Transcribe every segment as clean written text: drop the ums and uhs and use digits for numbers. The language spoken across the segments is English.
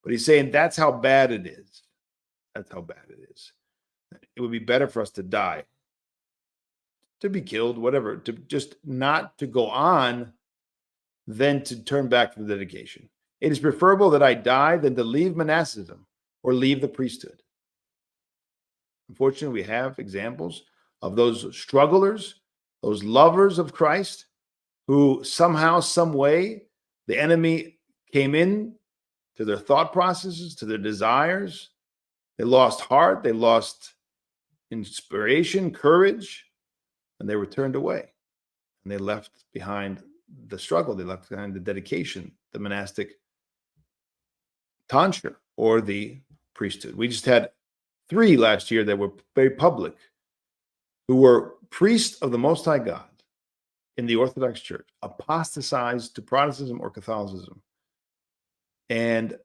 But he's saying that's how bad it is. That's how bad it is. It would be better for us to die, to be killed, whatever, to just not to go on than to turn back from the dedication. It is preferable that I die than to leave monasticism or leave the priesthood. Unfortunately, we have examples of those strugglers, those lovers of Christ, who somehow, some way, the enemy came in to their thought processes, to their desires. They lost heart, they lost inspiration, courage, and they were turned away. And they left behind the struggle, they left behind the dedication, the monastic tonsure, or the priesthood. We just had 3 last year that were very public, who were priests of the Most High God in the Orthodox Church, apostatized to Protestantism or Catholicism. And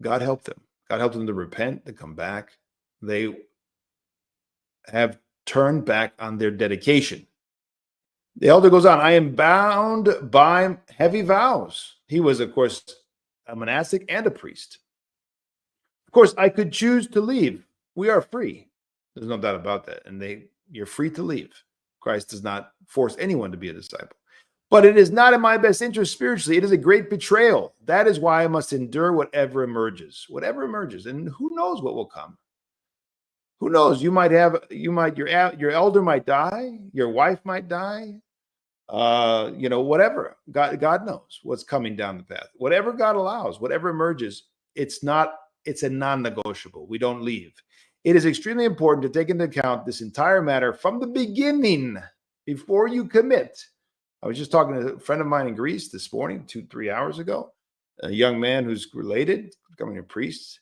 God helped them. God helped them to repent, to come back. They have turned back on their dedication. The elder goes on, I am bound by heavy vows. He was, of course, a monastic and a priest. Of course, I could choose to leave. We are free. There's no doubt about that. And you're free to leave. Christ does not force anyone to be a disciple. But it is not in my best interest spiritually. It is a great betrayal. That is why I must endure whatever emerges. Whatever emerges. And who knows what will come? Who knows? Your elder might die. Your wife might die. Whatever. God knows what's coming down the path. Whatever God allows, whatever emerges, it's a non-negotiable. We don't leave. It is extremely important to take into account this entire matter from the beginning before you commit. I was just talking to a friend of mine in Greece this morning, 2-3 hours ago, a young man who's related, becoming a priest.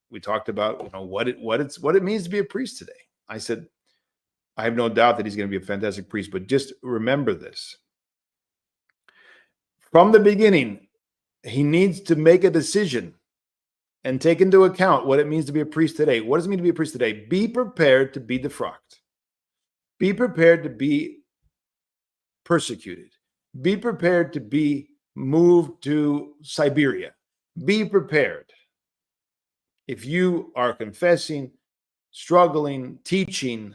We talked about what it means to be a priest today. I said, I have no doubt that he's going to be a fantastic priest, but just remember this. From the beginning, he needs to make a decision and take into account what it means to be a priest today. What does it mean to be a priest today? Be prepared to be defrocked. Be prepared to be persecuted. Be prepared to be moved to Siberia. Be prepared. If you are confessing, struggling, teaching,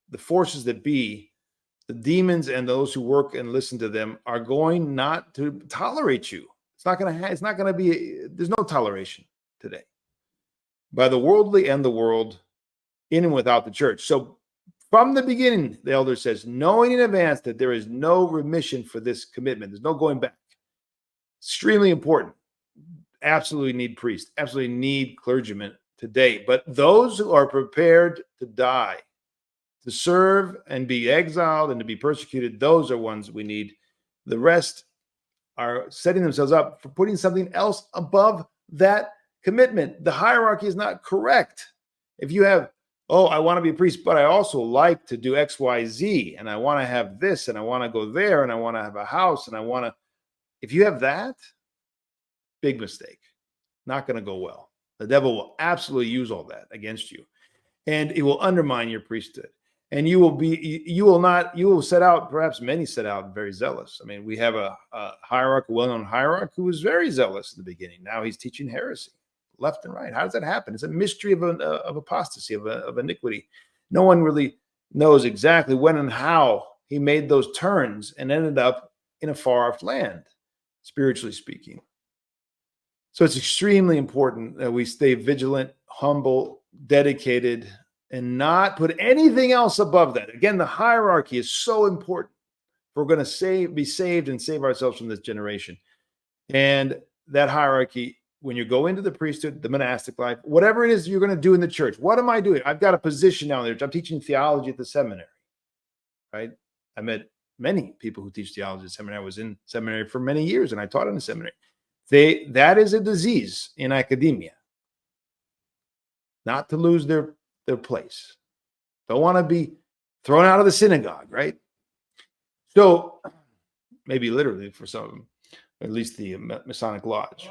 the forces that be, the demons and those who work and listen to them are going not to tolerate you. It's not going to be, there's no toleration today by the worldly and the world, in and without the church. So from the beginning, the elder says, knowing in advance that there is no remission for this commitment, there's no going back. Extremely important. Absolutely need priests, absolutely need clergymen today. But those who are prepared to die, to serve and be exiled and to be persecuted, those are ones we need. The rest are setting themselves up for putting something else above that commitment. The hierarchy is not correct. If you have, I want to be a priest, but I also like to do X, Y, Z, and I want to have this, and I want to go there, and I want to have a house, and if you have that, big mistake. Not going to go well. The devil will absolutely use all that against you, and it will undermine your priesthood. And you will set out, perhaps many set out very zealous. I mean, we have a hierarch, a well-known hierarch who was very zealous in the beginning. Now he's teaching heresy left and right. How does that happen? It's a mystery of apostasy, of iniquity. No one really knows exactly when and how he made those turns and ended up in a far-off land, spiritually speaking. So it's extremely important that we stay vigilant, humble, dedicated, and not put anything else above that. Again, the hierarchy is so important if we're going to be saved and save ourselves from this generation. And that hierarchy, when you go into the priesthood, the monastic life, whatever it is you're going to do in the church, what am I doing? I've got a position now in the church. I'm teaching theology at the seminary, right? I met many people who teach theology at the seminary. I was in seminary for many years, and I taught in the seminary. That is a disease in academia, not to lose their place. Don't want to be thrown out of the synagogue, right? So maybe literally for some of them, at least the Masonic Lodge.